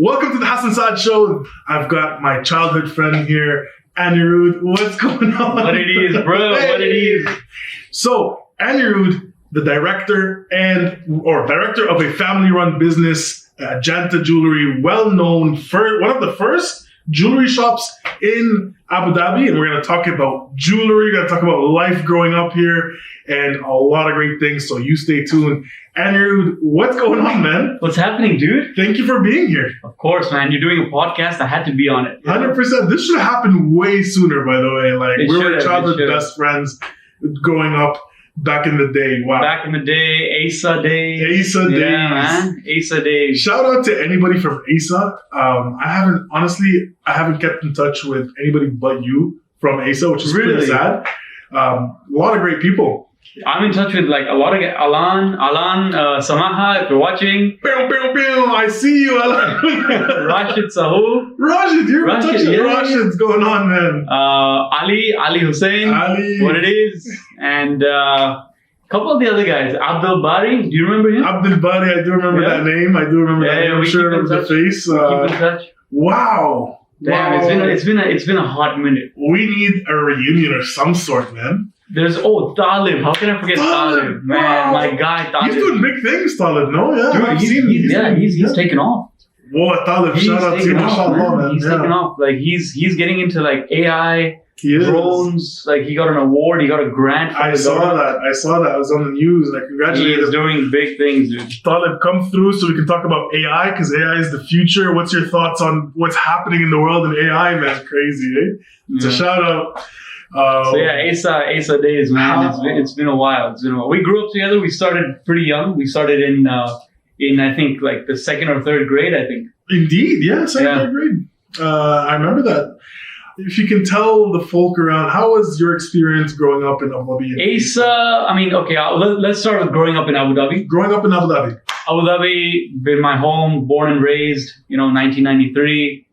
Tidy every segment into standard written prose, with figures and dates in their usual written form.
Welcome to the Hassan Saad show. I've got my childhood friend here, Anirudh. What's going on? What it is, bro? Hey. What it is? So, Anirudh, the director of a family-run business, Ajanta Jewellery, well-known for one of the first jewelry shops in Abu Dhabi, and we're going to talk about jewelry, we're going to talk about life growing up here, and a lot of great things, so you stay tuned. Anirudh, what's going on, man? What's happening, dude? Thank you for being here. Of course, man. You're doing a podcast. I had to be on it. 100%. This should have happened way sooner, by the way. Like, we were childhood best friends growing up back in the day. Wow. Back in the day, ASA days. ASA days. Yeah, man. ASA days. Shout out to anybody from ASA. I haven't kept in touch with anybody but you from ASA, which is pretty sad. A lot of great people. I'm in touch with like a lot of Alan, Samaha, if you're watching. Pew, pew, pew. I see you, Alan. Rashid Sahu. Rashid, you're in touch with Rashid's going on, man. Ali Hussein. What it is. And a couple of the other guys. Abdul Bari, do you remember him? Abdul Bari, I do remember that name. I do remember that name. I'm sure I remember the face. Keep in touch. Wow. Damn, wow. It's been a hot minute. We need a reunion of some sort, man. There's Talib. How can I forget Talib? Man, wow. My guy Talib. He's doing big things, Talib. No, yeah, dude, he's taken off. Whoa, Talib! Shout out to you, mashallah, man. He's taken off. Like he's getting into like AI, drones. Like he got an award. He got a grant. I saw that. I was on the news, and I congratulate him. He's doing big things, dude. Talib, come through so we can talk about AI, because AI is the future. What's your thoughts on what's happening in the world in AI, man? Crazy, eh? It's a shout out. So yeah, ASA days, man. It's been a while. We grew up together. We started pretty young. We started in I think like the second or third grade. I think. Indeed, yeah, third grade. I remember that. If you can tell the folk around, how was your experience growing up in Abu Dhabi? ASA. I mean, okay. Let's start with growing up in Abu Dhabi. Growing up in Abu Dhabi. Abu Dhabi, been my home, born and raised. 1993.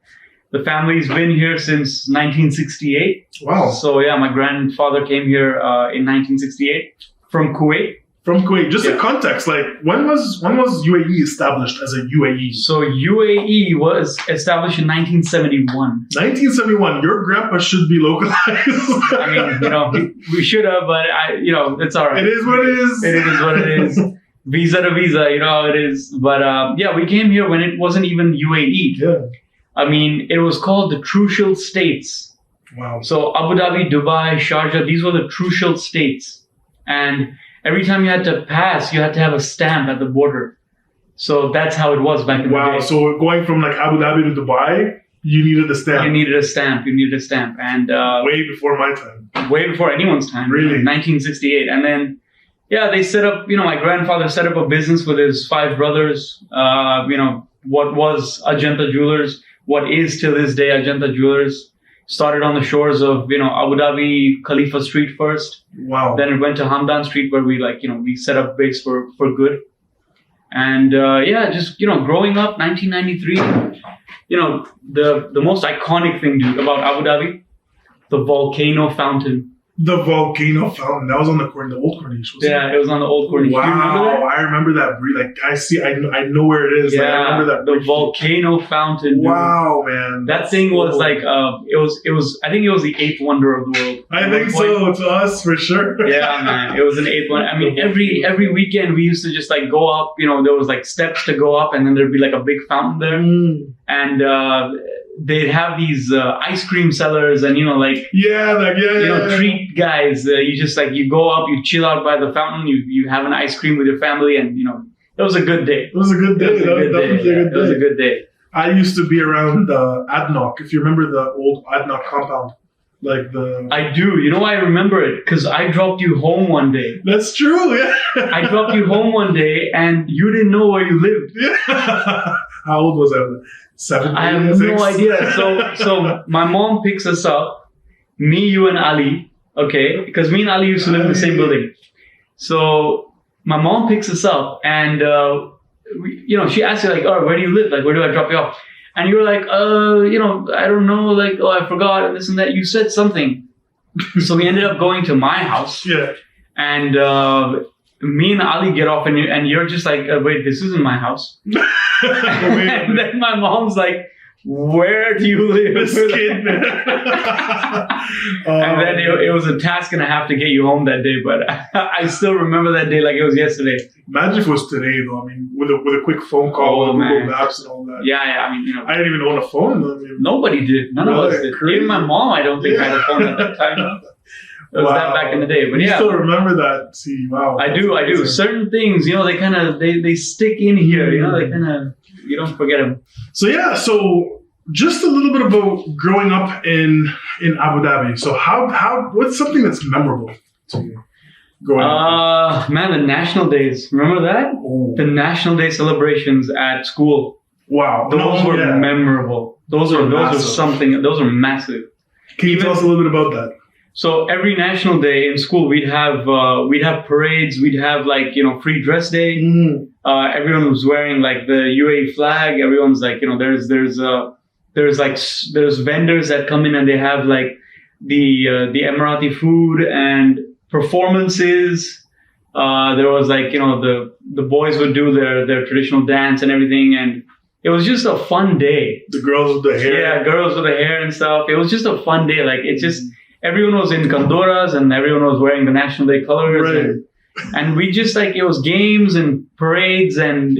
The family's been here since 1968. Wow. So yeah, my grandfather came here in 1968 from Kuwait. From Kuwait. Just in context, like when was UAE established as a UAE? So UAE was established in 1971. 1971. Your grandpa should be localized. I mean, we should have, but it's all right. It is what it is. It is what it is. Visa to visa, you know how it is. But yeah, we came here when it wasn't even UAE. Yeah. I mean, it was called the Trucial States. Wow. So Abu Dhabi, Dubai, Sharjah, these were the Trucial States. And every time you had to pass, you had to have a stamp at the border. So that's how it was back in the day. Wow. So going from like Abu Dhabi to Dubai, you needed a stamp. You needed a stamp. And way before my time. Way before anyone's time. Really? 1968. And then, yeah, they set up, my grandfather set up a business with his 5 brothers. What was Ajanta Jewelers. What is till this day Ajanta Jewelers. Started on the shores of, Abu Dhabi, Khalifa Street first. Wow. Then it went to Hamdan Street where we set up base for good. And just, growing up, 1993, the most iconic thing, dude, about Abu Dhabi, the volcano fountain. The volcano fountain. That was on the old Corniche, wasn't it? Yeah, it was on the old Corniche. Wow, I remember that. Like, I know where it is. Yeah, like, I remember that. The volcano fountain. Dude. Wow, man. That thing was cool. Like, it was. I think it was the 8th wonder of the world. I think so, to us, for sure. Yeah, man. It was an 8th wonder. I mean, every weekend we used to just like go up, there was like steps to go up, and then there'd be like a big fountain there. And, they'd have these ice cream sellers and treat guys. You just like you go up, you chill out by the fountain, you have an ice cream with your family, and it was a good day. It was a good day. It was a good day. I used to be around Adnoc, if you remember the old Adnoc compound. I do. I remember it because I dropped you home one day. That's true, yeah. I dropped you home one day and you didn't know where you lived. Yeah. How old was I? 7? I have no idea. So my mom picks us up, me, you, and Ali. Okay, because me and Ali used to live in the same building. So my mom picks us up, and she asks you like, "Oh, where do you live? Like, where do I drop you off?" And you were like, I don't know, like, oh, I forgot, and this and that. You said something. So we ended up going to my house. Yeah. And me and Ali get off, and you're just like, wait, this isn't my house. And then my mom's like, where do you live? This kid, man. And then it was a task and a half to get you home that day, but I still remember that day like it was yesterday. Imagine if it was today, though. I mean, with a quick phone call, with Google Maps and all that. Yeah. I mean, I didn't even own a phone. I mean, nobody did. None of us did. Crazy. Even my mom, I don't think had a phone at that time. It was that back in the day. But you still remember that? See, wow. I do. Certain things, they kind of they stick in here. They kind of you don't forget them. So just a little bit about growing up in Abu Dhabi. So what's something that's memorable to you growing up? Man, the national days. Remember that? Oh. The national day celebrations at school. Wow, those were memorable. Those are massive. Can you tell us a little bit about that? So every national day in school, we'd have parades. We'd have free dress day. Mm. Everyone was wearing like the UAE flag. Everyone's like, there's vendors that come in and they have like the Emirati food and performances. There was like, the boys would do their traditional dance and everything, and it was just a fun day. The girls with the hair. Yeah, girls with the hair and stuff. It was just a fun day. Like it's just everyone was in kandoras and everyone was wearing the national day colors. Right. And we just it was games and parades and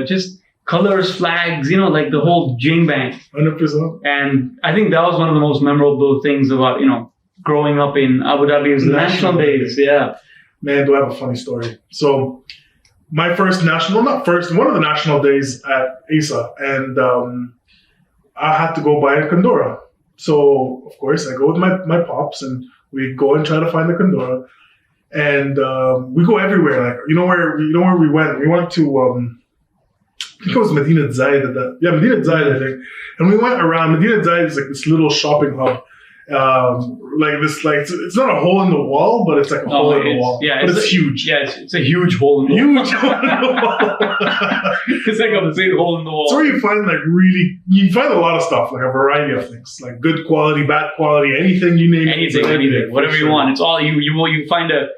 just colors, flags, like the whole jing bang. 100%. And I think that was one of the most memorable things about growing up in Abu Dhabi is the national days. Yeah. Man, do I have a funny story. So my first one of the national days at ASA, and I had to go buy a kandora. So of course I go with my pops and we go and try to find the kandora. And we go everywhere. Like where we went? We went to I think it was Medina Zayed. Medina Zayed, I think. And we went around. Medina Zayed is like this little shopping hub. It's not a hole in the wall, but it's like a hole in the wall. Yeah, but it's huge. Yeah, it's a huge hole in the wall. Huge hole in the wall. It's like a big hole in the wall. It's where you find you find a lot of stuff, like a variety of things, like good quality, bad quality, anything you name. Anything, whatever you want. It's all you find an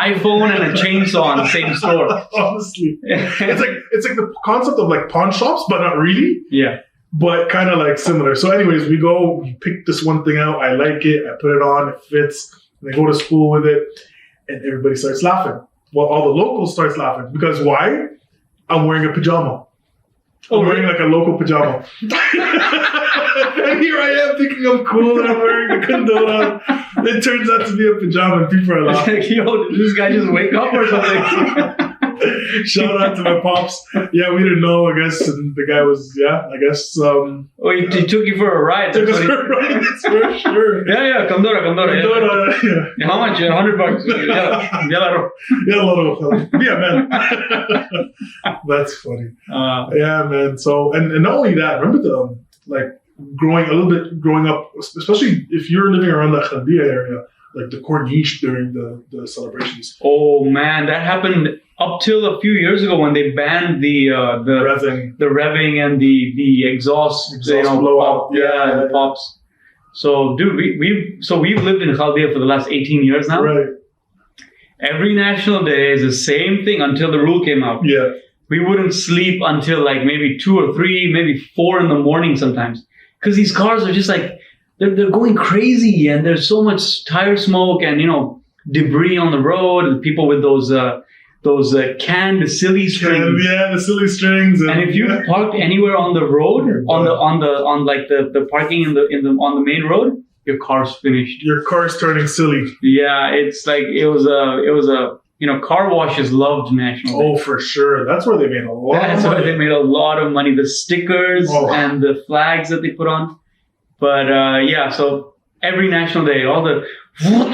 iPhone and a chainsaw in the same store. Honestly, it's like the concept of like pawn shops, but not really. Yeah. But kind of like similar. So anyways, we pick this one thing out. I like it. I put it on. It fits. And I go to school with it. And everybody starts laughing. Well, all the locals starts laughing. Because why? I'm wearing a pajama. I'm wearing like a local pajama. And here I am thinking I'm cool and I'm wearing a kandora. It turns out to be a pajama and people are laughing. It's like, yo, did this guy just wake up or something? Shout out to my pops. Yeah, we didn't know, I guess. And the guy was, he took you for a ride. Took us for a ride, that's for sure. Yeah, kandora. Yeah. How much? $100. Yeah, man. That's funny. Yeah, man. So, and not only that, remember growing up, especially if you're living around the Khaldiya area, like the corniche during the celebrations. Oh man, that happened up till a few years ago when they banned the revving and the exhaust blowout. Yeah, and pops. So dude, we've lived in Khaldiya for the last 18 years now. Right. Every national day is the same thing until the rule came out. Yeah. We wouldn't sleep until like maybe 2 or 3, maybe 4 in the morning sometimes. Because these cars are just like, they're going crazy and there's so much tire smoke and, debris on the road. People with those canned silly strings. The silly strings. And if you parked anywhere on the road, on the parking on the main road, your car's finished. Your car's turning silly. Yeah, it's like it was a car washes loved National Day. Oh, for sure. That's where they made a lot of money. That's where they made a lot of money. The stickers and the flags that they put on. But so every National Day, all the and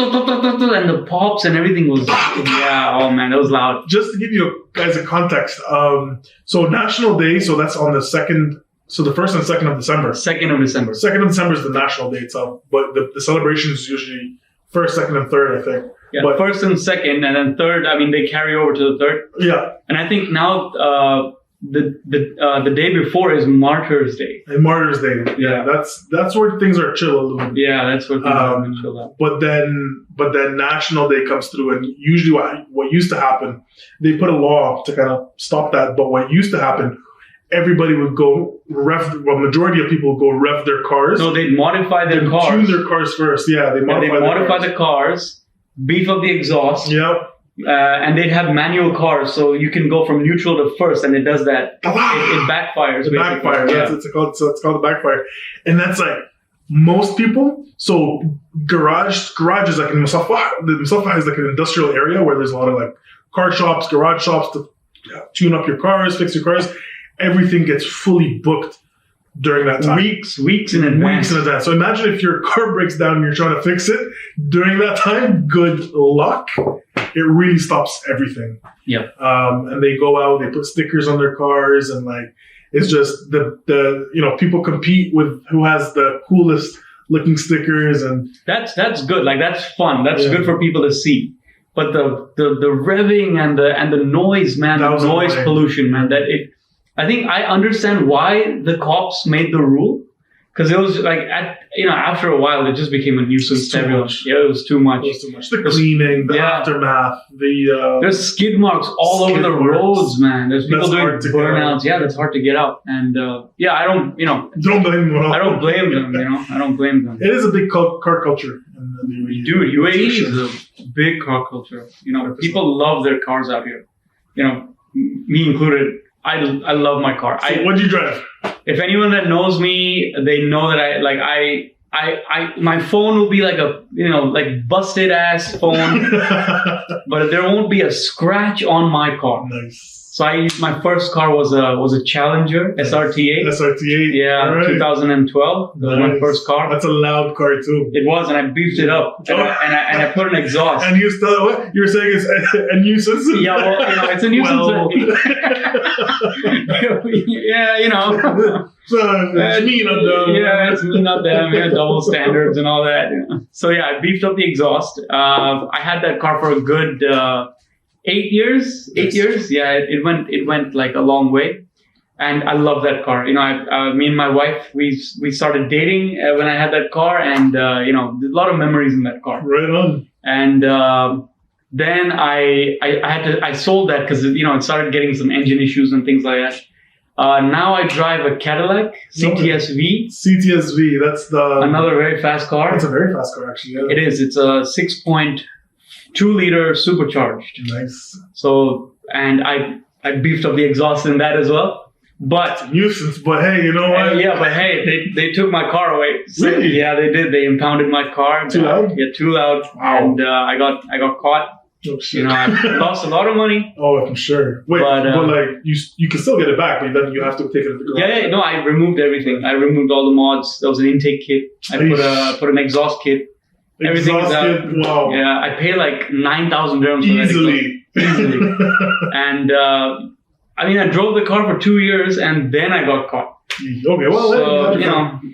the pops and everything was, oh man, it was loud. Just to give you guys a context, so National Day, so that's on the 2nd, so the 1st and 2nd of December. 2nd of December. 2nd of December is the National Day itself, but the celebration is usually 1st, 2nd, and 3rd, I think. Yeah, but 1st and 2nd, and then 3rd, they carry over to the 3rd. Yeah. And I think now, the day before is Martyrs Day. And Martyrs Day. Yeah, that's where things are chill a little bit. Yeah, that's where things are chill out. But then National Day comes through, and usually what used to happen, they put a law to kind of stop that. But what used to happen, everybody would go majority of people would go rev their cars. No, they'd modify their cars. Tune their cars first. Yeah, they modify the cars, beef up the exhaust. Yep. And they'd have manual cars, so you can go from neutral to first, and it does that. It backfires. It backfires. Yeah. It's called the backfire, and that's like most people. So garage is like in Musafah. The Musafah is like an industrial area where there's a lot of like car shops, garage shops to tune up your cars, fix your cars. Everything gets fully booked during that time. Weeks in advance. So imagine if your car breaks down and you're trying to fix it during that time. Good luck. It really stops everything. Yeah. And they go out, they put stickers on their cars, and like it's just the people compete with who has the coolest looking stickers, and that's good. Like that's fun. That's good for people to see. But the revving and the noise, man, the noise pollution, man, I think I understand why the cops made the rule, because it was like after a while it just became a nuisance to everyone. Yeah, it was too much. The cleaning, the aftermath, there's skid marks all over the roads, man. There's people doing burnouts. Yeah, that's hard to get out. And I don't don't blame them. I don't blame them. I don't blame them. It is a big car culture. Dude, UAE is a big car culture. People love their cars out here. Me included. I love my car. So what'd you drive? If anyone that knows me, they know that I my phone will be like a like busted ass phone, but there won't be a scratch on my car. Nice. So my first car was a Challenger SRT8. SRT8. Yeah, right. 2012. That was my first car. That's a loud car too. It was, and I beefed it up, and I put an exhaust. And you still what? You were saying it's a nuisance? Yeah, well, it's a nuisance. Yeah, So it's me, not them. Yeah, it's me, not them. Yeah, double standards and all that. So yeah, I beefed up the exhaust. I had that car for a good 8 years. 8 years. Yeah, it went like a long way, and I love that car. Me and my wife, we started dating when I had that car, and a lot of memories in that car. Right on. And then I sold that because it started getting some engine issues and things like that. Now I drive a Cadillac CTS-V. CTS-V, that's another very fast car. It's a very fast car, actually. Yeah. It is. It's a 6.2-liter supercharged. Nice. So, and I beefed up the exhaust in that as well. But it's a nuisance. But hey, you know what? Yeah, but hey, they took my car away. So, really? Yeah, they did. They impounded my car. Too loud? Yeah, too loud. Wow. And I got caught. Oh, shit. I lost a lot of money. Oh, I'm sure. Wait, but like you can still get it back, but then you have to take it to the garage. Yeah, no, I removed everything. I removed all the mods. There was an intake kit. I put an exhaust kit. Everything is out. Wow. Yeah, I pay like 9,000 dirhams for that. Easily. And I drove the car for 2 years, and then I got caught. Okay, well, so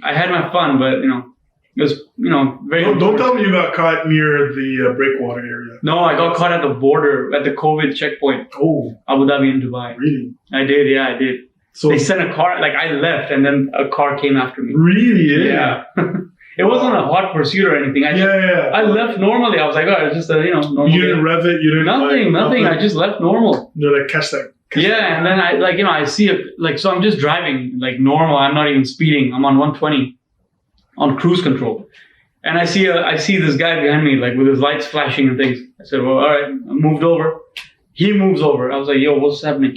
I had my fun, but it was, very. Don't tell me you got caught near the breakwater area. No, I got caught at the border, at the COVID checkpoint. Oh. Abu Dhabi and Dubai. Really? I did, yeah, I did. So they sent a car, like I left, and then a car came after me. Really? Yeah. It wasn't a hot pursuit or anything. I left normally. I was like, it's just a, normal. You didn't rev it? You didn't Nothing. I just left normal. You're like, catch that. Yeah, and then I see it, so I'm just driving like normal. I'm not even speeding. I'm on 120 on cruise control. And I see this guy behind me, like with his lights flashing and things. I said, well, all right. I moved over. He moves over. I was like, yo, what's happening?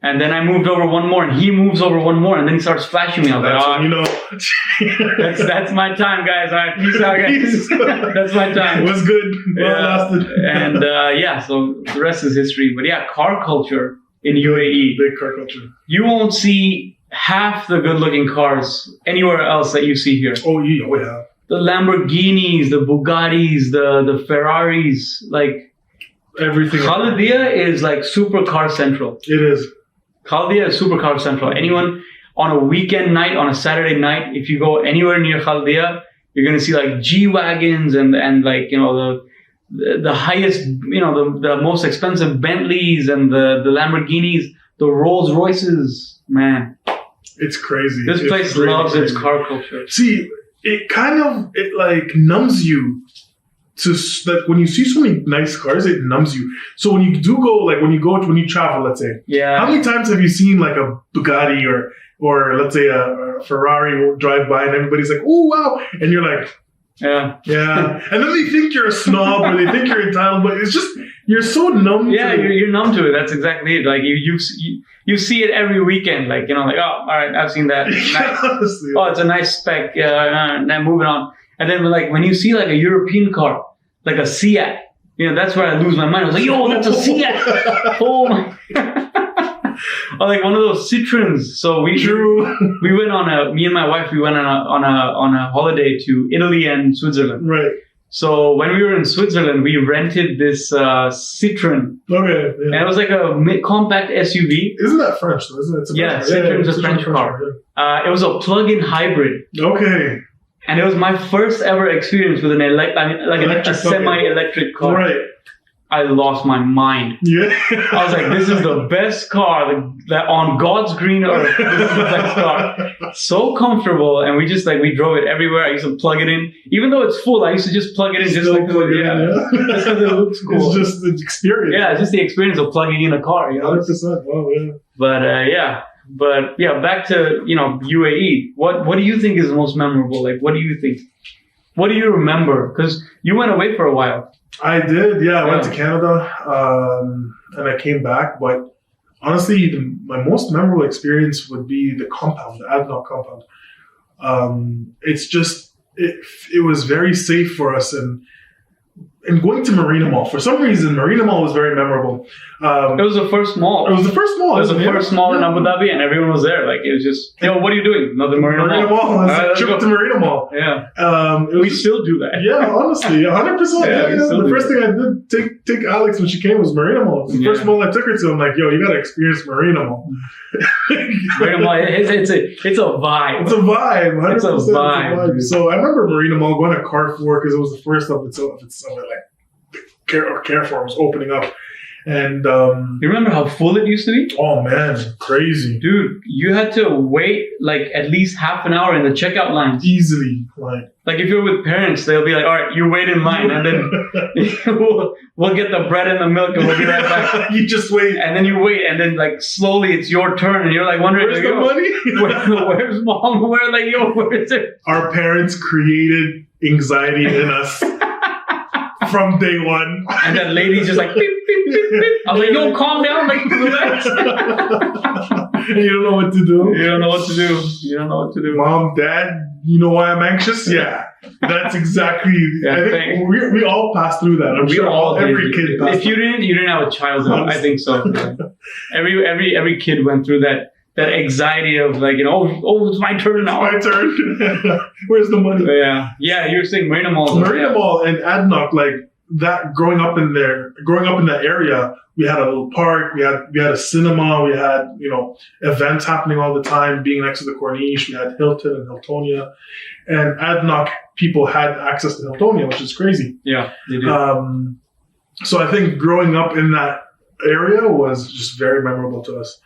And then I moved over one more, and he moves over one more, and then he starts flashing me. I was like, that's my time, guys. All right, peace out, guys. That's my time. It was good. Well lasted. And so the rest is history. But yeah, car culture in UAE. Big car culture. You won't see half the good-looking cars anywhere else that you see here. Oh, yeah. The Lamborghinis, the Bugattis, the Ferraris, like everything. Khalidiyah is like supercar central. It is. Khalidiyah is supercar central. Anyone on a weekend night, on a Saturday night, if you go anywhere near Khalidiyah, you're gonna see like G-Wagons and like the highest, the most expensive Bentleys and the Lamborghinis the Rolls Royces, man. It's crazy. This place loves its car culture. See, it like numbs you to like when you see so many nice cars, it numbs you. So when you do go, like when you travel, let's say, how many times have you seen like a Bugatti or let's say a Ferrari drive by and everybody's like, oh wow, and you're like, yeah, and then they think you're a snob or they think you're entitled, but it's just you're so numb. Yeah, you're numb to it. That's exactly it. Like you see it every weekend. Like like, oh, all right, I've seen that. Nice. Honestly, oh, it's a nice spec. Then moving on. And then like when you see like a European car, like a Seat, that's where I lose my mind. I was like, yo, that's a Seat. Oh my. Or like one of those Citroens. So we went me and my wife, we went on a holiday to Italy and Switzerland. Right. So when we were in Switzerland, we rented this Citroen. Okay. Yeah. And it was like a compact SUV. Isn't that French though? Isn't it? Citroen's a French car. It was a plug-in hybrid. Okay. And it was my first ever experience with a semi-electric car. Right. I lost my mind. Yeah. I was like, this is the best car that on God's green earth. This is the best car. So comfortable. And we drove it everywhere. I used to plug it in. Even though it's full, I used to just plug it in just just because it looks cool. It's just the experience. Yeah, it's just the experience of plugging in a car. 100%. Wow, yeah. But back to UAE. What do you think is the most memorable? Like, what do you think? What do you remember? Because you went away for a while. I did, yeah. I went to Canada and I came back. But honestly, my most memorable experience would be the compound, the ADNOC compound. It's just, it was very safe for us. And going to Marina Mall, for some reason, Marina Mall was very memorable. It was the first mall. It was the first mall. It was the first mall in Abu Dhabi, and everyone was there. Like, it was just, what are you doing? Nothing. Marina Mall. Let's trip to Marina Mall. Yeah. We still do that. Yeah, honestly, 100%. The first thing I did take Alex when she came was Marina Mall. The first mall I took her to, I'm like, yo, you gotta experience Marina Mall. Marina Mall, it's a vibe. It's a vibe. 100%. It's a vibe. So I remember Marina Mall going to Carrefour because it was the first of its Carrefour was opening up. And you remember how full it used to be? Oh man, crazy. Dude, you had to wait like at least half an hour in the checkout lines. Easily. Like if you're with parents, they'll be like, all right, you wait in line and then we'll get the bread and the milk and we'll be right back. You just wait. And then you wait and then like slowly it's your turn and you're like wondering, where's the money? Where's mom? Where is it? Our parents created anxiety in us from day one. And that lady's just like, beep, beep, beep, beep. I was like, yo, calm down, like, relax. And you don't know what to do. You don't know what to do. Mom, Dad, you know why I'm anxious? Yeah. That's exactly. I think we all passed through that. I'm sure every kid passed. If you didn't have a childhood, I think so. Yeah. Every kid went through that anxiety of like, it's my turn now. It's my turn. Where's the money? Yeah. You were saying Marina Mall. Marina Mall and ADNOC, like that. Growing up in that area, we had a little park. We had a cinema. We had events happening all the time. Being next to the Corniche, we had Hilton and Hiltonia, and ADNOC people had access to Hiltonia, which is crazy. Yeah, they did. So I think growing up in that area was just very memorable to us.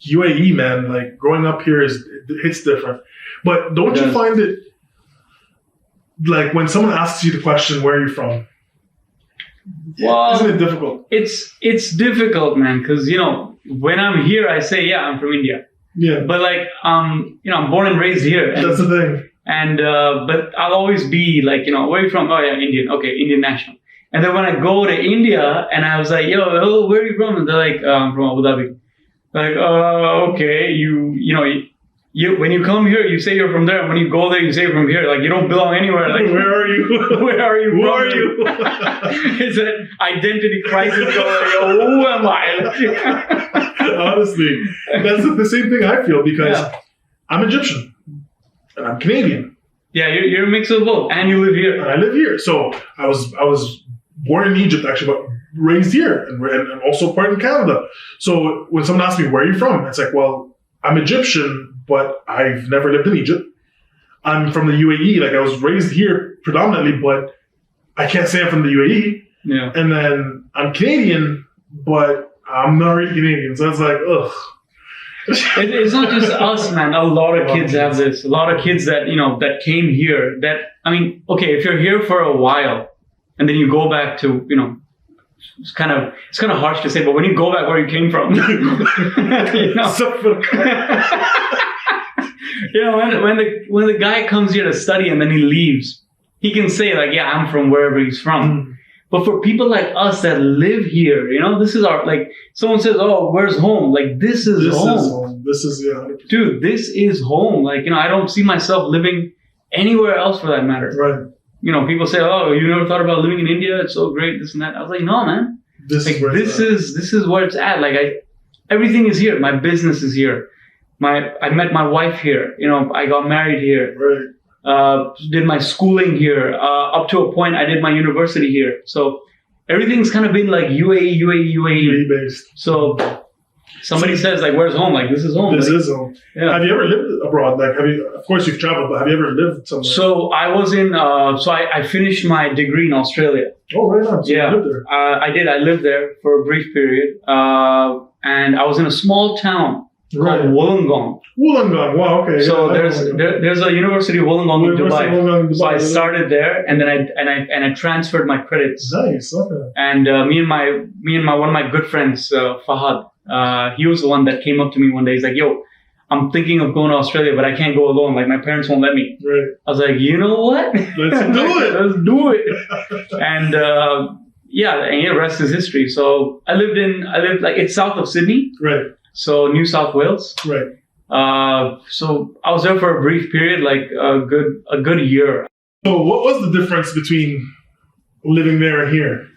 UAE, man, like growing up here it's different. But don't you find it like when someone asks you the question, where are you from? Well, isn't it difficult? It's difficult, man, because when I'm here, I say, I'm from India. Yeah. But like, I'm born and raised here. That's the thing. And but I'll always be like, where are you from? Oh yeah, Indian. Okay, Indian national. And then when I go to India and I was like, yo, where are you from? And they're like, I'm from Abu Dhabi. Like, okay, you when you come here, you say you're from there. And when you go there, you say you're from here. Like, you don't belong anywhere. Like, where are you? Where are you? Who are you? It's an identity crisis. Yo, who am I? Honestly, that's the same thing I feel because I'm Egyptian and I'm Canadian. Yeah, you're a mix of both, and you live here. And I live here, so I was born in Egypt actually, but raised here and also part in Canada. So when someone asks me where are you from, it's like, well, I'm Egyptian, but I've never lived in Egypt. I'm from the UAE, like I was raised here predominantly, but I can't say I'm from the UAE. Yeah. And then I'm Canadian, but I'm not really Canadian, so it's like, ugh. It's not just us, man. A lot of kids have this. A lot of kids that, that came here okay, if you're here for a while and then you go back to, it's kind of harsh to say, but when you go back where you came from, when the guy comes here to study and then he leaves, he can say like, yeah, I'm from wherever he's from. But for people like us that live here, this is our, like, someone says, oh, where's home? Like, this is home. This is, yeah. Dude, this is home. Like, I don't see myself living anywhere else for that matter. Right. People say, oh, you never thought about living in India? It's so great, this and that. I was like, no, man. This is where it's at. Like, everything is here. My business is here. I met my wife here. I got married here. Right. Did my schooling here. Up to a point, I did my university here. So everything's kind of been like UAE based. So somebody says like, "Where's home?" Like, this is home. This is home. Yeah. Have you ever lived abroad? Like, of course you've traveled, but have you ever lived somewhere? So I was in. I finished my degree in Australia. Oh, right on. So you lived there. I did. I lived there for a brief period, and I was in a small town called Wollongong. Wollongong, wow, okay. So there's a University of Wollongong in Dubai. So I started there, and then I transferred my credits. Nice, okay. And me and my one of my good friends, Fahad, he was the one that came up to me one day. He's like, "Yo, I'm thinking of going to Australia, but I can't go alone. Like, my parents won't let me." Right. I was like, "You know what? Let's do it. Let's do it." And the rest is history. So I lived like, it's south of Sydney. Right. So New South Wales. Right. So I was there for a brief period, like a good year. So what was the difference between living there and here?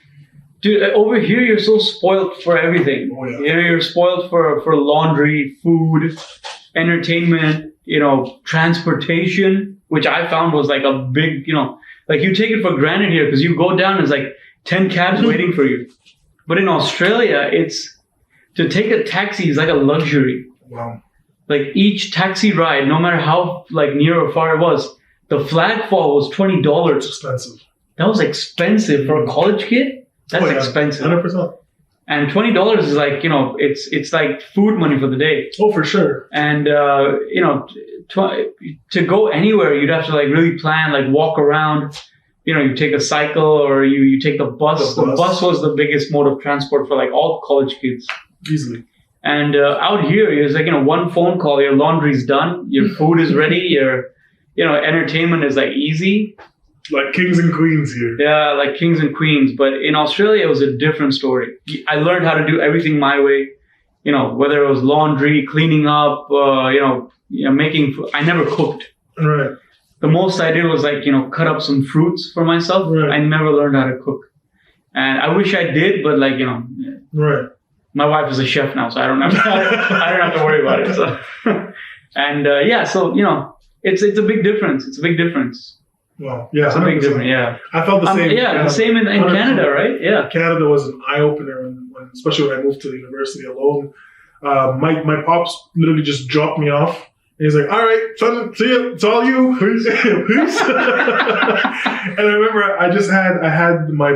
Dude, over here you're so spoiled for everything. Oh, yeah. You're spoiled for laundry, food, entertainment, transportation, which I found was like a big, like you take it for granted here because you go down and it's like 10 cabs waiting for you. But in Australia, to take a taxi is like a luxury. Wow. Like each taxi ride, no matter how like near or far it was, the flag fall was $20. Expensive. That was expensive for a college kid. That's expensive. 100%. And $20 is like, it's like food money for the day. Oh, for sure. And to go anywhere, you'd have to like really plan, like walk around. You take a cycle or you take the bus. The bus was the biggest mode of transport for like all college kids. Easily. And out here, it's like, one phone call, your laundry's done, your food is ready, your, entertainment is like easy. Like kings and queens here. Yeah, like kings and queens. But in Australia, it was a different story. I learned how to do everything my way. Whether it was laundry, cleaning up, making food. I never cooked. Right. The most I did was like, cut up some fruits for myself. Right. I never learned how to cook. And I wish I did, but like, Right. My wife is a chef now, so I don't have to worry about it. So, and it's a big difference. It's a big difference. Well, yeah, it's a big difference. Yeah, I felt the same. Yeah, the same in Canada, right? Yeah, Canada was an eye opener, especially when I moved to the university alone. My pops literally just dropped me off. And he's like, "All right, son, see ya. It's all you. Peace." Peace. And I remember I had my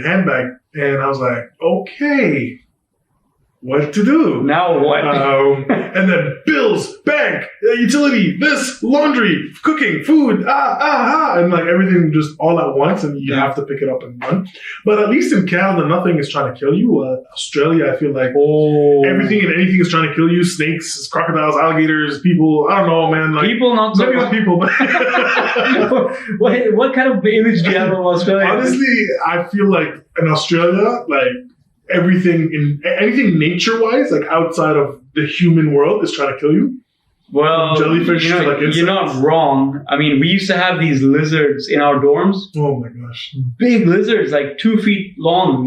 handbag, and I was like, "Okay, what to do now? What?" And then bills, bank, utility, this, laundry, cooking, food, and like everything just all at once, and you have to pick it up and run. But at least in Canada, nothing is trying to kill you. Australia, I feel like everything and anything is trying to kill you. Snakes, crocodiles, alligators, people. I don't know, man. Like, people, not so maybe not people, but what kind of image do you have of Australia? Honestly, I feel like in Australia, like, anything nature-wise, like outside of the human world, is trying to kill you. Well, jellyfish, you're not wrong. I mean, we used to have these lizards in our dorms. Oh my gosh. Big lizards, like 2 feet long,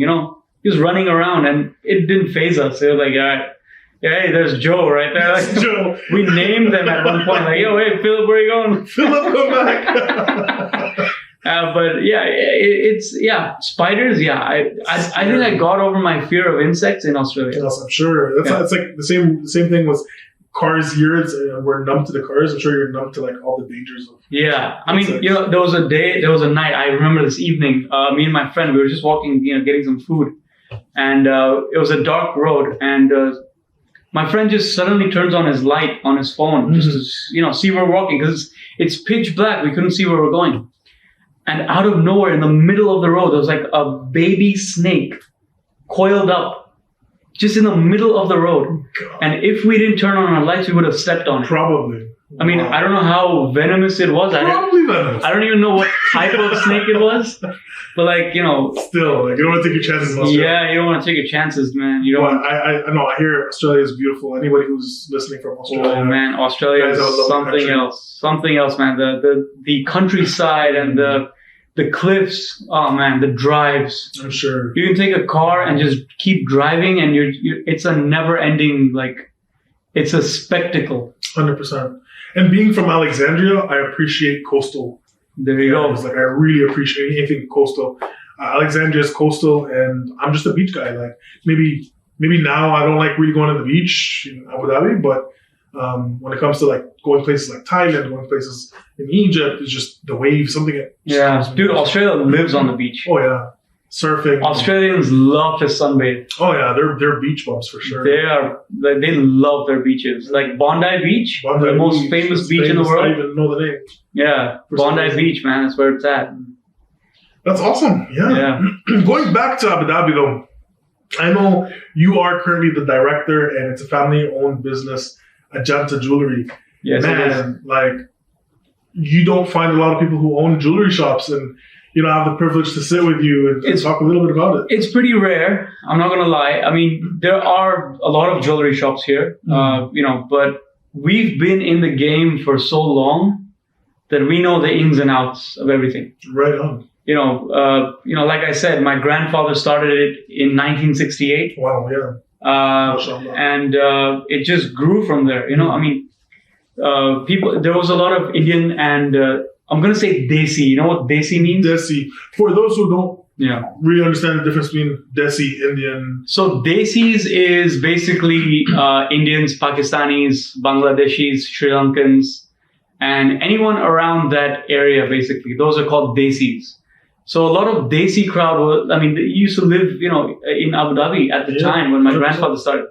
just running around, and it didn't faze us. They were like, all right, hey, there's Joe right there. Like, Joe. We named them at one point, like, yo, hey, Philip, where are you going? Philip, come back. But yeah, spiders. Yeah, I think I got over my fear of insects in Australia. Yes, I'm sure. It's like the same thing with cars here. We're numb to the cars. I'm sure you're numb to like all the dangers of. Yeah, I mean, there was a night. I remember this evening. Me and my friend, we were just walking, getting some food, and it was a dark road, and my friend just suddenly turns on his light on his phone just to see where we're walking, because it's pitch black. We couldn't see where we're going. And out of nowhere, in the middle of the road, there was like a baby snake coiled up just in the middle of the road. And if we didn't turn on our lights, we would have stepped on it. Probably. I mean, I don't know how venomous it was. Probably venomous. I don't even know what type of snake it was. But still, you don't want to take your chances in Australia. Yeah, you don't want to take your chances, man. You don't. Well, I know. I hear Australia is beautiful. Anybody who's listening from Australia, oh man, Australia is something else. Something else, man. The countryside and the cliffs. Oh man, the drives. I'm sure you can take a car and just keep driving, and it's a never-ending it's a spectacle. 100%. And being from Alexandria, I appreciate coastal. There you go. I really appreciate anything coastal. Alexandria is coastal, and I'm just a beach guy. Like maybe now I don't like really going to the beach in Abu Dhabi, but when it comes to going places like Thailand, going places in Egypt, it's just the waves. Dude, Australia lives on the beach. Oh yeah, surfing. Australians love to sunbathe. Oh yeah, they're beach bums for sure. They love their beaches. Like Bondi Beach, the most famous beach in the world. I don't even know the name. Yeah, Bondi Beach, man. That's where it's at. That's awesome. Yeah. Going back to Abu Dhabi though, I know you are currently the director, and it's a family-owned business, Ajanta Jewellery. Yes, man, you don't find a lot of people who own jewelry shops, and have the privilege to sit with you and talk a little bit about it. It's pretty rare. I'm not gonna lie. I mean, there are a lot of jewelry shops here, but we've been in the game for so long that we know the ins and outs of everything. Right on. Like I said, my grandfather started it in 1968. Wow, yeah. And it just grew from there. I mean, there was a lot of Indian and I'm going to say Desi. You know what Desi means? Desi. For those who don't really understand the difference between Desi, Indian. So Desis is basically Indians, Pakistanis, Bangladeshis, Sri Lankans, and anyone around that area, basically. Those are called Desis. So a lot of Desi crowd, they used to live, in Abu Dhabi at the time when my 100%. Grandfather started.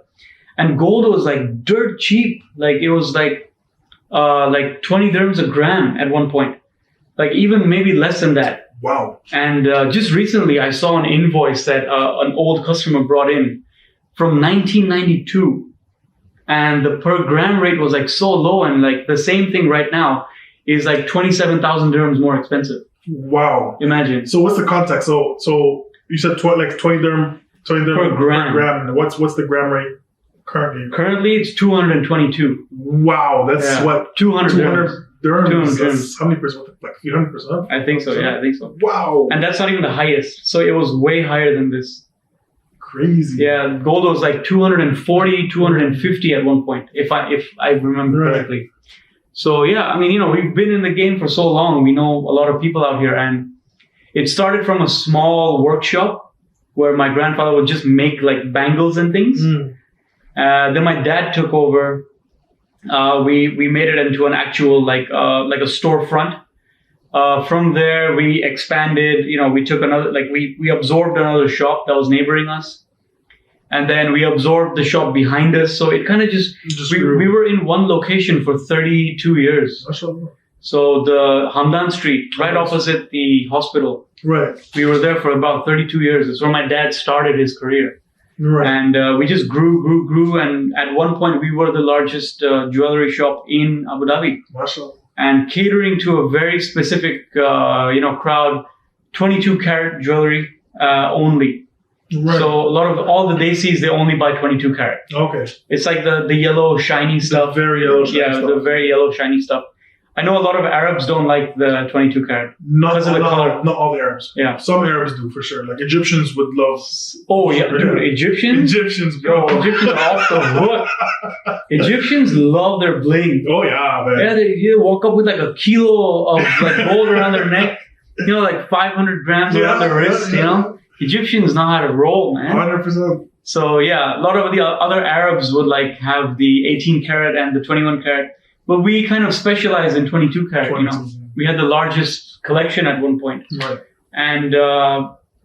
And gold was dirt cheap. It was 20 dirhams a gram at one point. Even maybe less than that. Wow. And just recently I saw an invoice that an old customer brought in from 1992. And the per gram rate was so low, and the same thing right now is 27,000 dirhams more expensive. Wow. Imagine. So what's the context? So you said 20 dirham per gram. What's the gram rate currently? Currently it's 222. Wow, that's what 200 dirhams. 200 dirhams. How many percent? 300%? I think so. Yeah, I think so. Wow. And that's not even the highest. So it was way higher than this. Crazy. Yeah, gold was 240, 250 at one point, if I remember correctly. So yeah, we've been in the game for so long. We know a lot of people out here, and it started from a small workshop where my grandfather would just make bangles and things. Then my dad took over. We made it into an actual a storefront. From there we expanded. We took another we absorbed another shop that was neighboring us. And then we absorbed the shop behind us. So it kind of we were in one location for 32 years. So the Hamdan Street, right opposite the hospital. Right. We were there for about 32 years. That's where my dad started his career. Right. And we just grew. And at one point we were the largest jewelry shop in Abu Dhabi. Mashallah. And catering to a very specific, crowd, 22 karat jewelry only. Right. So all the Desis, they only buy 22 karat. Okay. It's the yellow shiny stuff. The very yellow shiny stuff. The very yellow shiny stuff. I know a lot of Arabs don't like the 22 karat. Not all the Arabs. Yeah. Some Arabs do for sure. Egyptians would love. Oh yeah, dude, Egyptians, bro. Egyptians are off the hook. Egyptians love their bling. Oh yeah, man. Yeah, they walk up with a kilo of gold around their neck. 500 grams around their wrist. Egyptians know how to roll, man. 100%. So yeah, a lot of the other Arabs would have the 18 karat and the 21 karat. But we kind of specialized in 22 karat, We had the largest collection at one point. Right. And,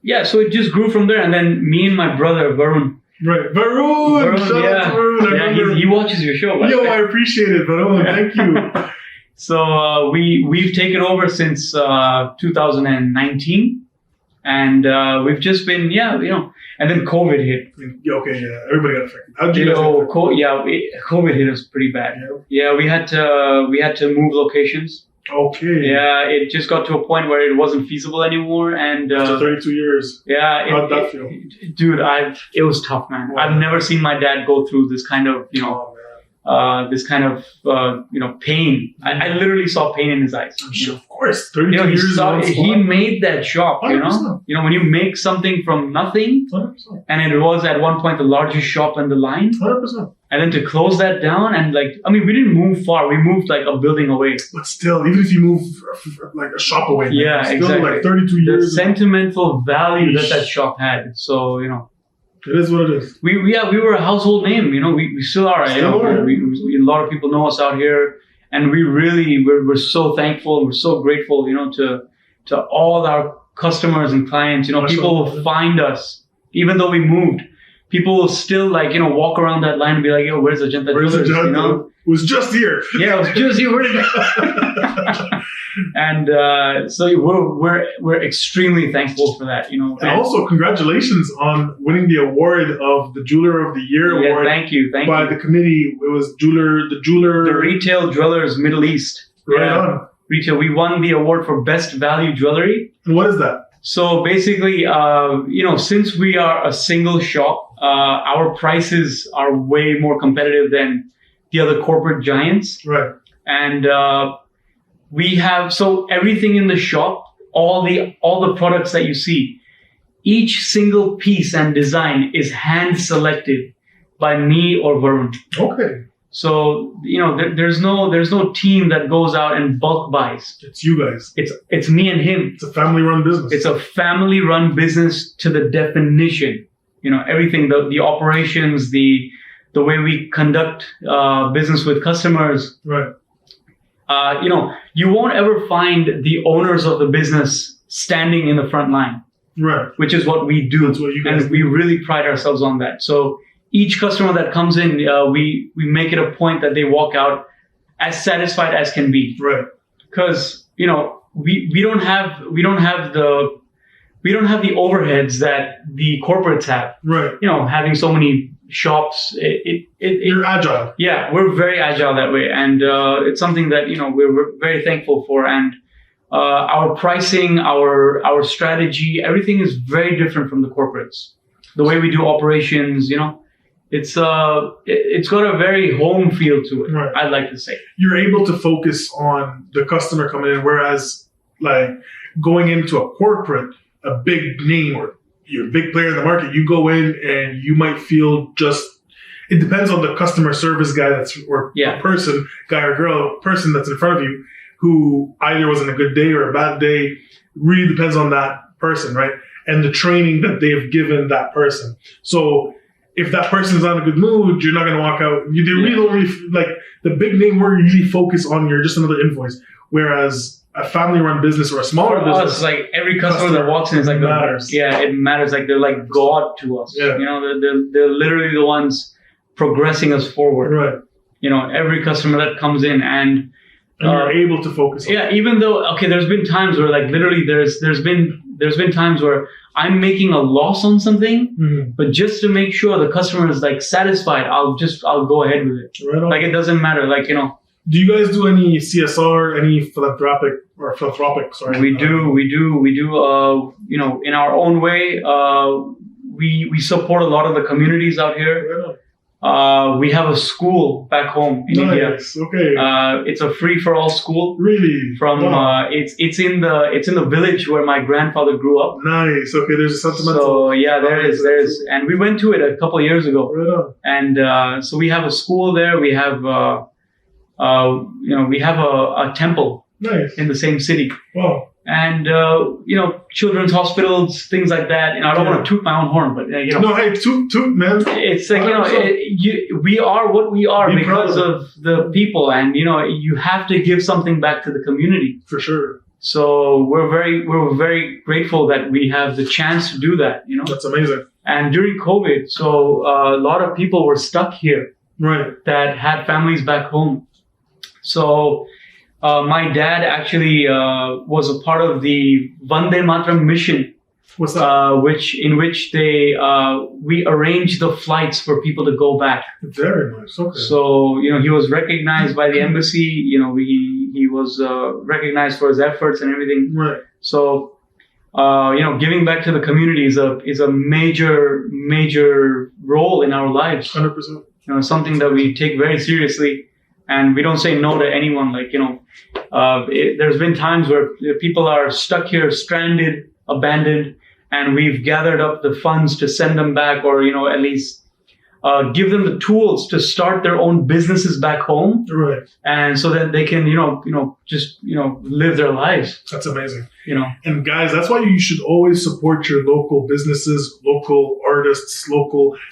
yeah, so it just grew from there. And then me and my brother, Varun. Right. Varun! Shout out to Varun. He watches your show. I appreciate it, Varun. Thank you. So we've taken over since 2019. And we've just been, and then COVID hit. Okay, yeah. Everybody got affected. How did you guys COVID hit us pretty bad. Yeah, we had to move locations. Okay. Yeah, it just got to a point where it wasn't feasible anymore, and after 32 years. Yeah. How'd that feel? Dude, it was tough, man. Wow. I've never seen my dad go through this kind of, pain. I literally saw pain in his eyes. Sure, of course. 32 years. He made that shop, 100%. when you make something from nothing, 100%. and it was at one point the largest shop in the line. 100%. And then to close that down, and we didn't move far. We moved like a building away. But still, even if you move like a shop away, yeah, still exactly. Like 32 years. The sentimental value that shop had. So, it is what it is. We were a household name, we still are. A lot of people know us out here, and we're so thankful, we're so grateful, to all our customers and clients. People will find us, even though we moved. People will still walk around that line and be like, "Yo, where's Ajanta Jewellery?" It was just here. Yeah, it was just here. And so we're extremely thankful for that, And also, congratulations on winning the award of the Jeweler of the Year award. Thank you. By the committee. It was the Retail Jewelers Middle East. Right on. Retail. We won the award for Best Value Jewelry. And what is that? So basically, since we are a single shop, our prices are way more competitive than the other corporate giants. Right. And we have, so everything in the shop, all the products that you see, each single piece and design is hand selected by me or Varun. Okay. So, there's no team that goes out and bulk buys. It's you guys. It's me and him. It's a family-run business. It's a family-run business to the definition. Everything, the operations, the way we conduct business with customers. Right. You won't ever find the owners of the business standing in the front line. Right. Which is what we do. That's what you guys do. We really pride ourselves on that. So each customer that comes in, we make it a point that they walk out as satisfied as can be. Right. Because, we don't have the overheads that the corporates have. Right. Having so many shops. You're agile. Yeah, we're very agile that way. And it's something that, we're very thankful for. And our pricing, our strategy, everything is very different from the corporates. The way we do operations, it's got a very home feel to it. Right. I'd like to say. You're able to focus on the customer coming in, whereas like going into a corporate, a big name or you're a big player in the market, you go in and you might feel it depends on the customer service guy guy or girl, person that's in front of you who either was in a good day or a bad day. Really depends on that person, right? And the training that they have given that person. So if that person's on a good mood, you're not going to walk out. Really don't like the big name where you usually focus on, you're just another invoice. Whereas a family-run business or a smaller business, like every customer that walks in is like matters. It matters. Like they're like God to us. Yeah. They're literally the ones progressing us forward. Right. Every customer that comes in and you're able to focus on. Yeah, even though there's been times where like literally there's been times where I'm making a loss on something, but just to make sure the customer is like satisfied, I'll go ahead with it. Right on. Like it doesn't matter. Like Do you guys do any CSR, any philanthropic? Sorry. We do. In our own way, we support a lot of the communities out here. Right on. We have a school back home in India. Okay. It's a free for all school. Really? From it's in the village where my grandfather grew up. Nice. Okay, there's a sentimental. So yeah, there is, and we went to it a couple of years ago. Right on. And so we have a school there. We have we have a temple. Nice. In the same city. Wow. And children's hospitals, things like that. I don't want to toot my own horn, but No, hey, toot, man. It's like we are what we are because of the people, and you have to give something back to the community. For sure. So we're very grateful that we have the chance to do that, you know. That's amazing. And during COVID, so a lot of people were stuck here, right, that had families back home. So my dad actually was a part of the Vande Mataram mission. What's that? In which we arranged the flights for people to go back. Very nice. Okay. So, you know, he was recognized by the embassy. You know, he was recognized for his efforts and everything. Right. So, you know, giving back to the community is a major role in our lives. 100%. You know, something that we take very seriously, and we don't say no to anyone. Like, you know, there's been times where people are stuck here, stranded, abandoned, and we've gathered up the funds to send them back, or, you know, at least give them the tools to start their own businesses back home. Right. And so that they can, just live their lives. That's amazing. You know. And guys, that's why you should always support your local businesses, local artists,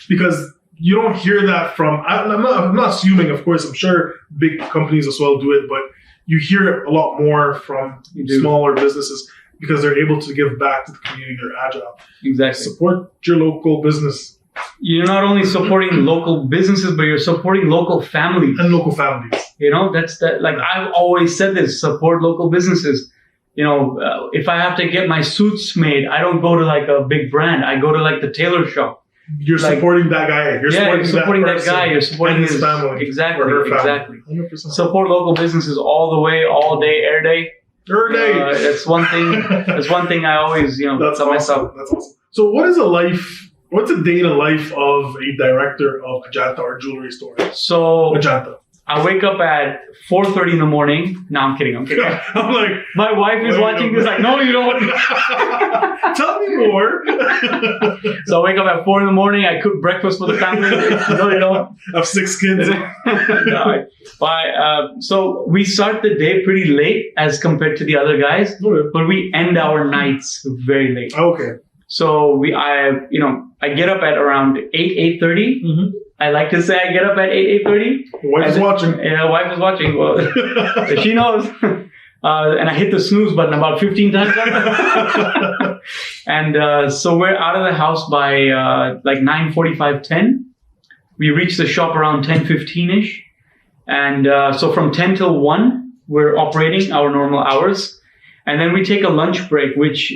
because you don't hear that from, I'm not assuming, of course, I'm sure big companies as well do it, but you hear it a lot more from smaller businesses, because they're able to give back to the community. They're agile. Exactly. Support your local business. You're not only supporting local businesses, but you're supporting local families. And local families. You know, like I've always said this, support local businesses. You know, if I have to get my suits made, I don't go to like a big brand. I go to like the tailor shop. You're supporting that guy. You're supporting that guy. You're supporting his family. Exactly. Or her family. Exactly. 100%. Support local businesses all the way, all day, every day. That's one thing. That's one thing I always, tell myself. That's awesome. So, what's a day in the life of a director of Ajanta or jewelry store? So, Ajanta. I wake up at 4:30 in the morning. No, I'm kidding. I'm like, my wife is watching this. Like, no, you don't. Tell me more. So I wake up at 4 in the morning. I cook breakfast for the family. No, you don't. I have 6 kids. So we start the day pretty late as compared to the other guys, but we end our nights very late. Okay. So I get up at around 8:30. Mm-hmm. I like to say I get up at 8:30. Wife is watching. Yeah, wife is watching. Well, she knows. And I hit the snooze button about 15 times. And so we're out of the house by like 9:45, 10. We reach the shop around 10:15-ish. And so from 10 till 1, we're operating our normal hours. And then we take a lunch break, which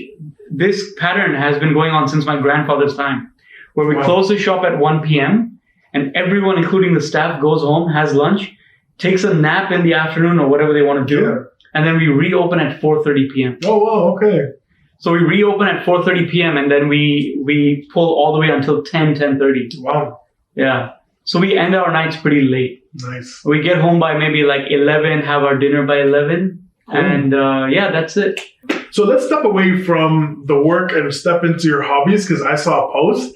this pattern has been going on since my grandfather's time, where we close the shop at 1 p.m. and everyone, including the staff, goes home, has lunch, takes a nap in the afternoon or whatever they want to do. Yeah. And then we reopen at 4:30 p.m. Oh, wow, okay. So we reopen at 4:30 p.m. and then we pull all the way until 10:30. Wow. Yeah. So we end our nights pretty late. Nice. We get home by maybe like 11, have our dinner by 11. Cool. And that's it. So let's step away from the work and step into your hobbies, because I saw a post.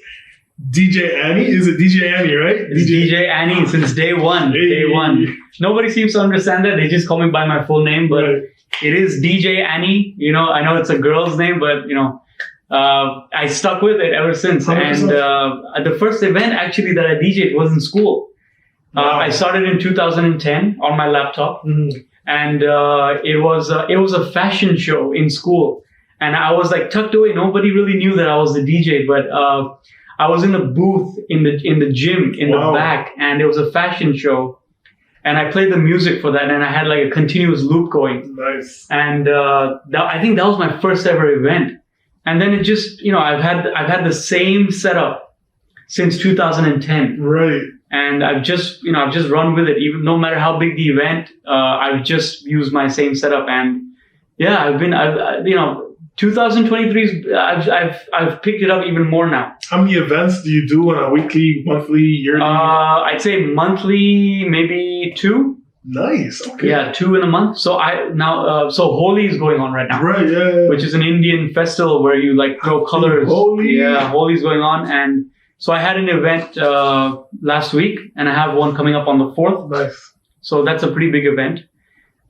DJ Annie? Is it DJ Annie, right? It's DJ Annie since day one. Hey. Day one. Nobody seems to understand that. They just call me by my full name, but It is DJ Annie. You know, I know it's a girl's name, but I stuck with it ever since. 100%. And the first event actually that I DJ'd was in school. Wow. I started in 2010 on my laptop, and it was a fashion show in school, and I was like tucked away. Nobody really knew that I was the DJ, but I was in the booth in the gym in the back, and it was a fashion show, and I played the music for that, and I had like a continuous loop going. Nice. And I think that was my first ever event, and then it just I've had the same setup since 2010. Right. And I've just run with it. Even no matter how big the event, I've just used my same setup. And yeah, 2023 I've picked it up even more now. How many events do you do on a weekly, monthly, yearly? I'd say monthly, maybe 2. Nice. Okay. Yeah, 2 in a month. So so Holi is going on right now. Right. Yeah. Which is an Indian festival where you like throw colors. Holi. Yeah, Holi is going on, and so I had an event last week, and I have one coming up on the 4th. Nice. So that's a pretty big event.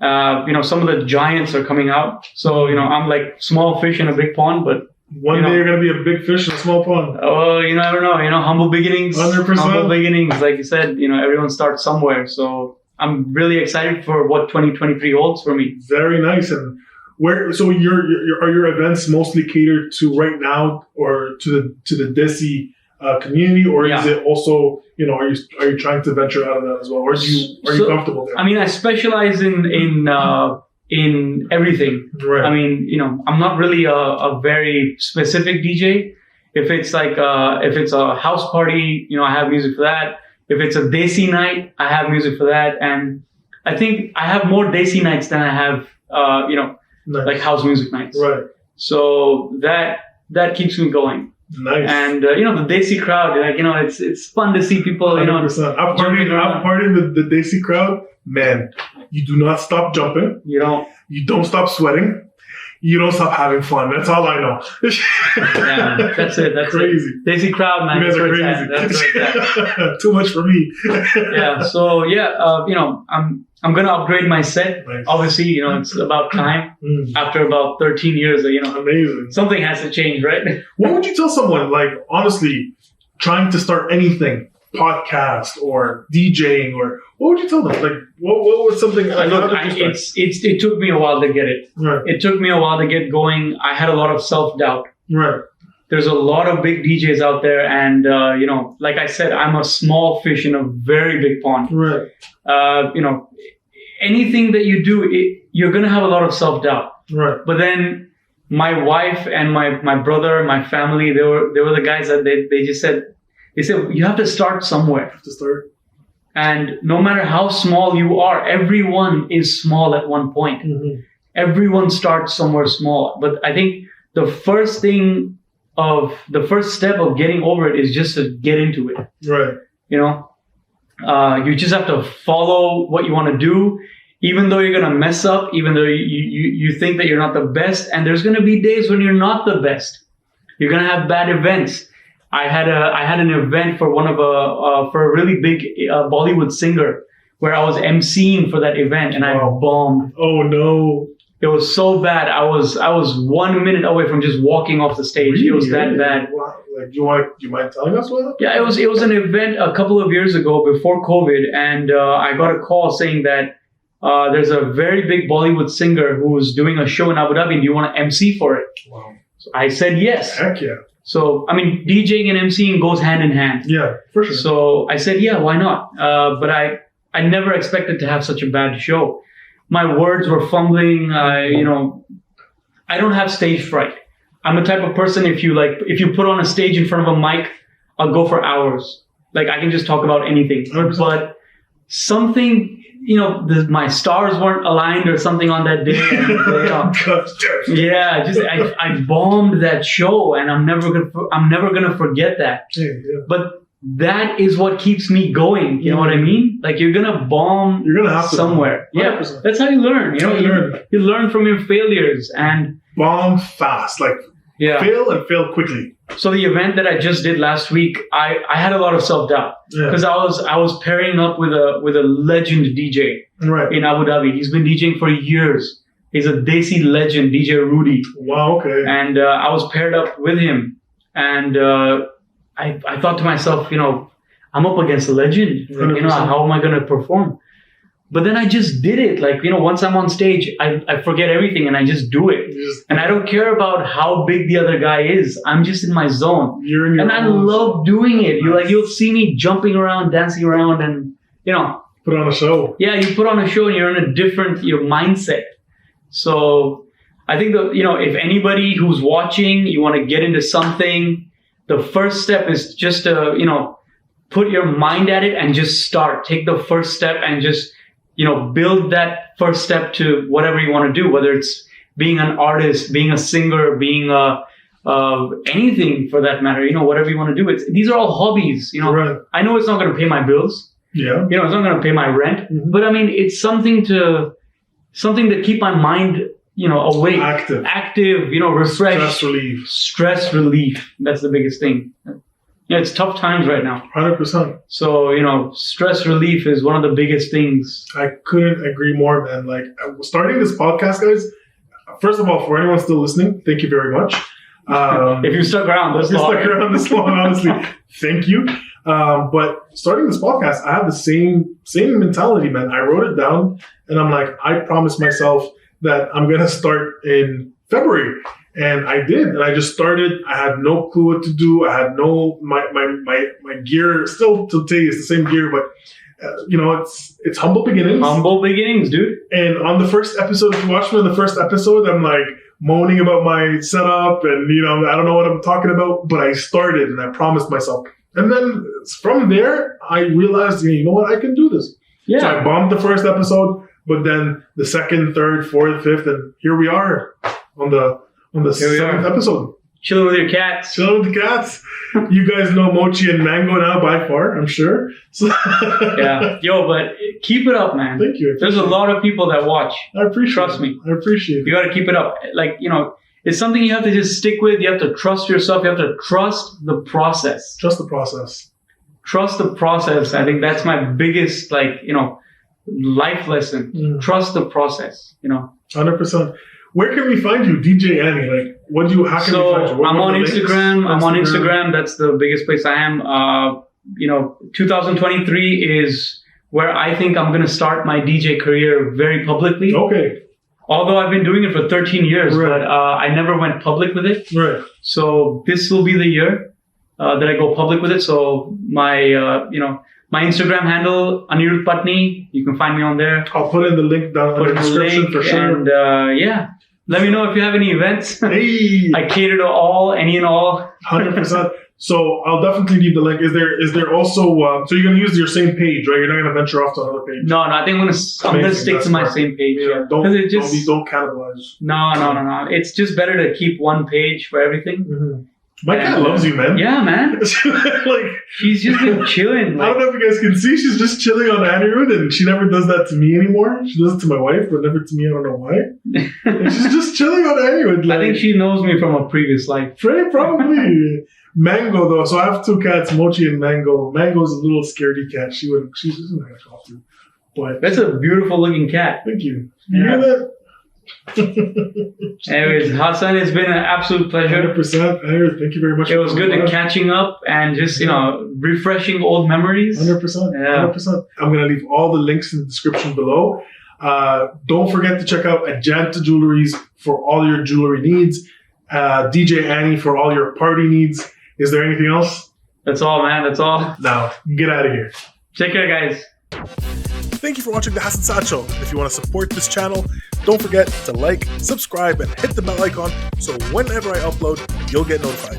Some of the giants are coming out. So, I'm like small fish in a big pond, but one day you're going to be a big fish in a small pond. Oh, I don't know. Humble beginnings. 100%. Humble beginnings. Like you said, everyone starts somewhere. So I'm really excited for what 2023 holds for me. Very nice. And So are your events mostly catered to right now, or to the Desi community, or is it also, are you trying to venture out of that as well, or are you comfortable there? I mean, I specialize in everything. Right. I mean, I'm not really a very specific DJ. If it's like if it's a house party, I have music for that. If it's a Desi night, I have music for that. And I think I have more Desi nights than I have Nice. like house music nights. Right. So that keeps me going. Nice. And the Desi crowd, it's fun to see people. 100%. I've partied the Desi crowd. Man, you do not stop jumping. You don't stop sweating. You don't stop having fun. That's all I know. Yeah, that's it. That's crazy. It. Desi crowd, man. You guys are crazy. Too much for me. Yeah. So I'm gonna upgrade my set. Nice. Obviously, it's about time. After about 13 years, amazing. Something has to change, right? What would you tell someone, like, honestly, trying to start anything, podcast or DJing, or what would you tell them? Like, what was something? It took me a while to get it. Right. It took me a while to get going. I had a lot of self-doubt. Right. There's a lot of big DJs out there, and like I said, I'm a small fish in a very big pond. Right. Anything that you do, you're gonna have a lot of self-doubt. Right. But then my wife and my brother, my family, they were the guys that they just said, you have to start somewhere. You have to start. And no matter how small you are, everyone is small at one point. Mm-hmm. Everyone starts somewhere small. But I think the first step of getting over it is just to get into it. Right. You just have to follow what you want to do, even though you're going to mess up, even though you think that you're not the best. And there's going to be days when you're not the best. You're going to have bad events. I had an event for for a really big Bollywood singer where I was emceeing for that event, and I bombed. Oh no. It was so bad. I was 1 minute away from just walking off the stage. Really? It was that bad. Wow. Like, do you mind telling us what? Yeah, it was an event a couple of years ago before COVID, and I got a call saying that there's a very big Bollywood singer who's doing a show in Abu Dhabi. Do you want to MC for it? Wow. So I said yes. Heck yeah. So, I mean, DJing and MCing goes hand in hand. Yeah, for sure. So I said, yeah, why not? But I never expected to have such a bad show. My words were fumbling. I don't have stage fright. I'm the type of person, if you put on a stage in front of a mic, I'll go for hours. Like, I can just talk about anything. 100%. But something, my stars weren't aligned or something on that day. And, I bombed that show, and I'm never gonna forget that. Yeah. But that is what keeps me going. You know what I mean? Like, you're gonna bomb. You're gonna have to somewhere. 100%. Yeah, that's how you learn. You learn from your failures and bomb fast. Like, fail and fail quickly. So the event that I just did last week, I had a lot of self-doubt because I was pairing up with a legend DJ in Abu Dhabi. He's been DJing for years. He's a Desi legend, DJ Rudy. Wow, okay. And I was paired up with him, and I thought to myself, I'm up against a legend. Like, how am I going to perform? But then I just did it. Like, once I'm on stage, I forget everything and I just do it. And I don't care about how big the other guy is. I'm just in my zone. And I love doing it. You'll see me jumping around, dancing around, and, put on a show. Yeah, you put on a show and you're in a different mindset. So I think that, if anybody who's watching, you want to get into something, the first step is just to, put your mind at it and just start. Take the first step and just, build that first step to whatever you want to do, whether it's being an artist, being a singer, being anything for that matter, whatever you want to do. These are all hobbies, Right. I know it's not going to pay my bills. Yeah. It's not going to pay my rent, Mm-hmm. but I mean, it's something to keep my mind, awake, active, refreshed. Stress relief. That's the biggest thing. Yeah, it's tough times right now. 100%. So, stress relief is one of the biggest things. I couldn't agree more, man. Like, starting this podcast, guys, first of all, for anyone still listening, thank you very much. If you stuck around this long, honestly, thank you. But starting this podcast, I have the same mentality, man. I wrote it down, and I'm like, I promised myself that I'm going to start in February. And I did. And I just started. I had no clue what to do. I had my gear still to today is the same gear, but it's humble beginnings. Humble beginnings, dude. And on the first episode, if you watch me on the first episode, I'm like moaning about my setup and, I don't know what I'm talking about, but I started and I promised myself. And then from there, I realized, you know what, I can do this. Yeah. So I bombed the first episode, but then the second, third, fourth, fifth, and here we are on the seventh episode. Chilling with your cats. Chilling with the cats. You guys know Mochi and Mango now by far, I'm sure. So yeah. Yo, but keep it up, man. Thank you. There's a lot of people that watch. I appreciate Trust it. me. I appreciate it. You got to keep it up. Like, it's something you have to just stick with. You have to trust yourself. You have to trust the process. Trust the process. Trust the process. I think that's my biggest, life lesson. Trust the process, 100%. Where can we find you, DJ Annie? How can we find you? I'm on Instagram. I'm on Instagram. That's the biggest place I am. 2023 is where I think I'm going to start my DJ career very publicly. Okay. Although I've been doing it for 13 years, right. but I never went public with it. Right. So this will be the year that I go public with it. So my, my Instagram handle, Anirudh Patni, you can find me on there. I'll put in the link down in the description for sure. And let me know if you have any events. Hey. I cater to all, any and all. 100%. So I'll definitely leave the link. Is there also, so you're going to use your same page, right? You're not going to venture off to another page? No, I think I'm going to stick to my same page. Yeah. Don't cannibalize. No. It's just better to keep one page for everything. Mm-hmm. My cat loves you, man. Yeah, man. She's just been chilling. I don't know if you guys can see. She's just chilling on Anirudh, and she never does that to me anymore. She does it to my wife, but never to me. I don't know why. And she's just chilling on Anirudh. I think she knows me from a previous life. Probably. Mango, though. So I have two cats, Mochi and Mango. Mango's a little scaredy cat. She's not going to talk to. But that's a beautiful looking cat. Thank you. You hear that? Anyways, Hassan, it's been an absolute pleasure. 100%. Thank you very much. It was good to catching up and just, refreshing old memories. 100%. Yeah. 100%. I'm going to leave all the links in the description below. Don't forget to check out Ajanta Jewelleries for all your jewelry needs. DJ Annie for all your party needs. Is there anything else? That's all, man. That's all. Now, get out of here. Take care, guys. Thank you for watching the Hassan Saad Show. If you want to support this channel, don't forget to like, subscribe, and hit the bell icon so whenever I upload, you'll get notified.